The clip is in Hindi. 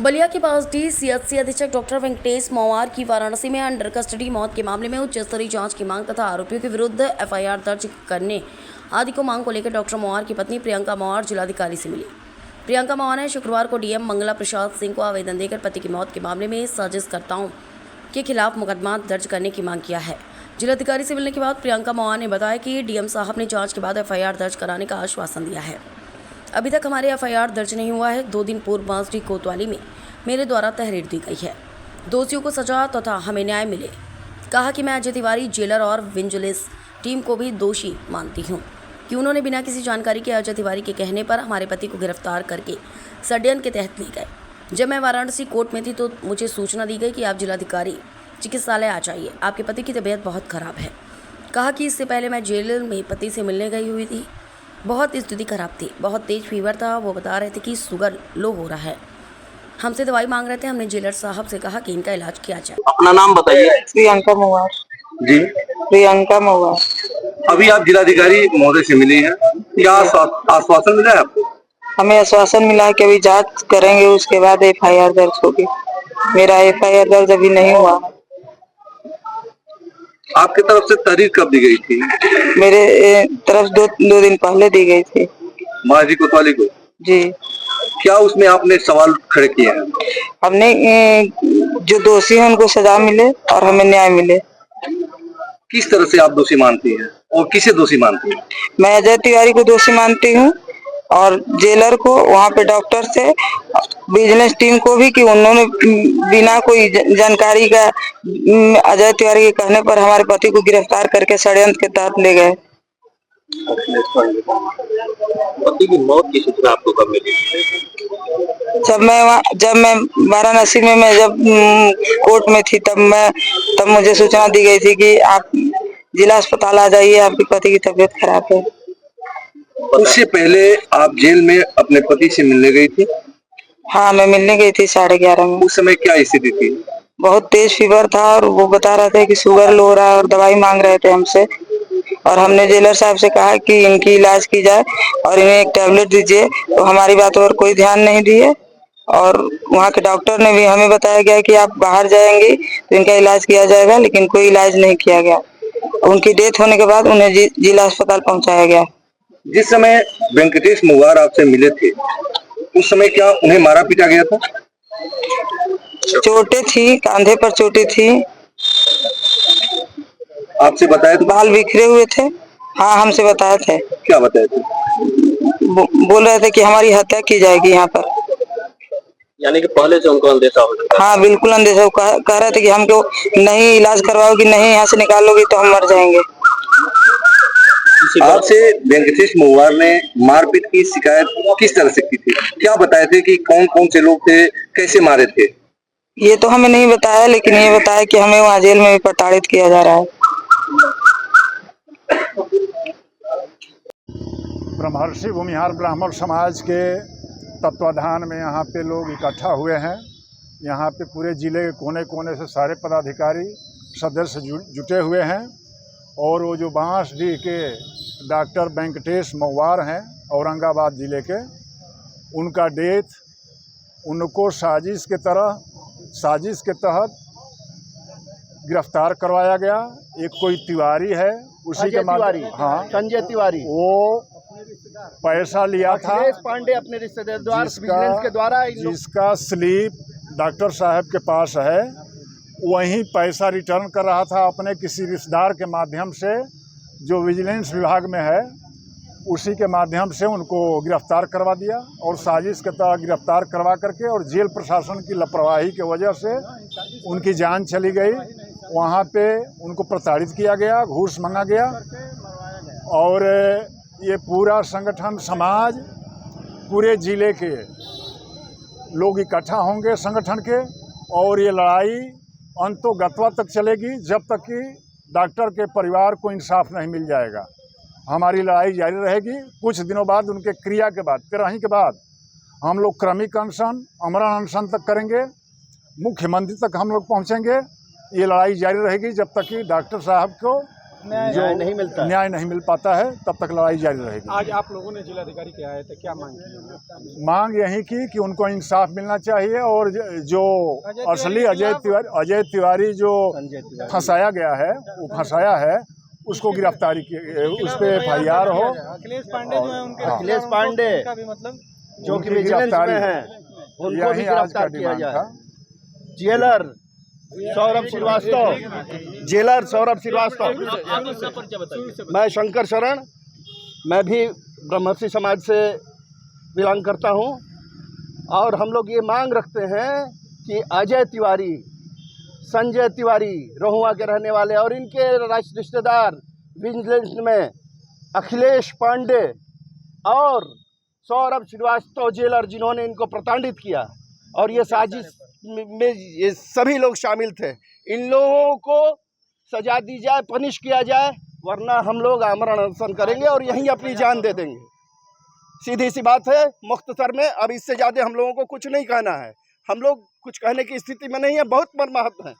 बलिया के पास DCHC अधीक्षक डॉक्टर वेंकटेश मवार की वाराणसी में अंडर कस्टडी मौत के मामले में उच्च स्तरीय जांच की मांग तथा आरोपियों के विरुद्ध FIR दर्ज करने आदि को मांग को लेकर डॉक्टर मवार की पत्नी प्रियंका मवार जिलाधिकारी से मिली। प्रियंका मवार ने शुक्रवार को DM मंगला प्रसाद सिंह को आवेदन देकर पति की मौत के मामले में साजिशकर्ताओं के खिलाफ मुकदमा दर्ज करने की मांग किया है। जिलाधिकारी से मिलने के बाद प्रियंका मवार ने बताया कि DM साहब ने जाँच के बाद FIR दर्ज कराने का आश्वासन दिया है। अभी तक हमारे FIR दर्ज नहीं हुआ है। 2 दिन पूर्व बांसडी कोतवाली में मेरे द्वारा तहरीर दी गई है। दोषियों को सजा तथा हमें न्याय मिले। कहा कि मैं अजय तिवारी जेलर और विजिलेंस टीम को भी दोषी मानती हूं कि उन्होंने बिना किसी जानकारी के अजय तिवारी के कहने पर हमारे पति को गिरफ्तार करके षड्यंत्र के तहत ले गए। जब मैं वाराणसी कोर्ट में थी तो मुझे सूचना दी गई कि आप जिलाधिकारी चिकित्सालय आ जाइए, आपके पति की तबीयत बहुत खराब है। कहा कि इससे पहले मैं जेल में पति से मिलने गई हुई थी। बहुत स्थिति खराब थी, बहुत तेज फीवर था। वो बता रहे थे कि शुगर लो हो रहा है, हमसे दवाई मांग रहे थे। हमने जेलर साहब से कहा कि इनका इलाज किया जाए। अपना नाम बताइए। प्रियंका मवार। जी, प्रियंका मवार। अभी आप जिलाधिकारी महोदय से मिली हैं, क्या आश्वासन मिला है आपको? हमें आश्वासन मिला है कि अभी जांच करेंगे, उसके बाद FIR दर्ज होगी। मेरा FIR दर्ज अभी नहीं हुआ। आपकी तरफ से तहरीर कब दी गई थी? मेरे तरफ दो दिन पहले दी गई थी। बांसडी कोतवाली को? जी। क्या उसमें आपने सवाल खड़े किए हैं? हमने जो दोषी हैं उनको सजा मिले और हमें न्याय मिले। किस तरह से आप दोषी मानती हैं और किसे दोषी मानती हैं? मैं अजय तिवारी को दोषी मानती हूँ और जेलर को, वहाँ पे डॉक्टर से, विजिलेंस टीम को भी, कि उन्होंने बिना कोई जानकारी का अजय तिवारी के कहने पर हमारे पति को गिरफ्तार करके षड्यंत्र के तहत ले गए। पति की मौत की सूचना आपको कब मिली? जब मैं वाराणसी में जब कोर्ट में थी तब मुझे सूचना दी गई थी कि आप जिला अस्पताल आ जाइए, आपके पति की तबीयत खराब है। उससे पहले आप जेल में अपने पति से मिलने गई थी? हाँ, मैं मिलने गई थी 11:30 में। उस समय क्या स्थिति थी? बहुत तेज फीवर था और वो बता रहे थे कि शुगर लो हो रहा है और दवाई मांग रहे थे हमसे। और हमने जेलर साहब से कहा कि इनकी इलाज की जाए और इन्हें एक टैबलेट दीजिए, तो हमारी बातों पर कोई ध्यान नहीं दिए। और वहाँ के डॉक्टर ने भी हमें बताया गया कि आप बाहर जाएंगे तो इनका इलाज किया जाएगा, लेकिन कोई इलाज नहीं किया गया। उनकी डेथ होने के बाद उन्हें जिला अस्पताल पहुँचाया गया। जिस समय वेंकटेश मवार आपसे मिले थे उस समय क्या उन्हें मारा पीटा गया था? चोटें थी, कांधे पर चोटें थी। आपसे बताया? तो बाल बिखरे हुए थे। हाँ, हमसे बताए थे। क्या बताए थे? बोल रहे थे कि हमारी हत्या की जाएगी यहाँ पर। यानी कि पहले से उनको अंदेशा हो चुका? हाँ, बिल्कुल अंदेशा। कह रहे थे कि हमको नहीं इलाज करवाओगी, नहीं यहाँ से निकालोगी तो हम मर जाएंगे। आपसे वेंकटेश मवार ने मारपीट की शिकायत किस तरह से की थी? क्या बताए थे कि कौन कौन से लोग थे, कैसे मारे थे? ये तो हमें नहीं बताया, लेकिन ये बताया कि हमें वहाँ जेल में भी प्रताड़ित किया जा रहा है। ब्रह्मर्षि भूमिहार ब्राह्मण समाज के तत्वाधान में यहाँ पे लोग इकट्ठा हुए हैं। यहाँ पे पूरे ज़िले के कोने कोने से सारे पदाधिकारी सदस्य जुटे हुए हैं। और वो जो बांसडी के डॉक्टर वेंकटेश मवार हैं औरंगाबाद ज़िले के, उनका डेथ उनको साजिश के तहत गिरफ्तार करवाया गया। एक कोई तिवारी है, उसी के तिवारी, हाँ, संजय तिवारी, वो पैसा लिया था पांडे अपने रिश्तेदार विजिलेंस के द्वारा, जिसका स्लिप डॉक्टर साहब के पास है। वहीं पैसा रिटर्न कर रहा था अपने किसी रिश्तेदार के माध्यम से, जो विजिलेंस विभाग में है, उसी के माध्यम से उनको गिरफ्तार करवा दिया। और साजिश के तहत गिरफ्तार करवा करके और जेल प्रशासन की लापरवाही की वजह से उनकी जान चली गई। वहाँ पे उनको प्रताड़ित किया गया, घूस मांगा गया। और ये पूरा संगठन समाज, पूरे ज़िले के लोग इकट्ठा होंगे संगठन के, और ये लड़ाई अंतोगत्वा तक चलेगी जब तक कि डॉक्टर के परिवार को इंसाफ नहीं मिल जाएगा। हमारी लड़ाई जारी रहेगी। कुछ दिनों बाद उनके क्रिया के बाद, 13 के बाद हम लोग क्रमिक अनशन, आमरण अनशन तक करेंगे। मुख्यमंत्री तक हम लोग पहुंचेंगे। ये लड़ाई जारी रहेगी जब तक कि डॉक्टर साहब को न्याय नहीं मिलता है। न्याय नहीं मिल पाता है, तब तक लड़ाई जारी रहेगी। आज आप लोगों ने जिलाधिकारी के आए थे, क्या मांग की? मांग यही की कि उनको इंसाफ मिलना चाहिए और जो असली अजय तिवारी जो फंसाया गया है, वो फंसाया है, उसको गिरफ्तारी की, उस पर FIR हो। अखिलेश पांडे जो है उनके अखिलेश पांडे का भी मतलब जो कि विजिलेंस में है, उनको भी गिरफ्तार किया जाए। जेलर सौरभ श्रीवास्तव, मैं शंकर शरण, मैं भी ब्रह्मर्षि समाज से बिलोंग करता हूं, और हम लोग ये मांग रखते हैं कि अजय तिवारी, संजय तिवारी रहुआ के रहने वाले और इनके रिश्तेदार विजिलेंस में अखिलेश पांडे और सौरभ श्रीवास्तव जेलर, जिन्होंने इनको प्रताड़ित किया और ये साजिश में ये सभी लोग शामिल थे, इन लोगों को सजा दी जाए, पनिश किया जाए, वरना हम लोग आमरण अनशन करेंगे और यहीं अपनी जान दे देंगे। सीधी सी बात है, मुख्तसर में अब इससे ज़्यादा हम लोगों को कुछ नहीं कहना है। हम लोग कुछ कहने की स्थिति में नहीं है, बहुत मर्माहत हैं।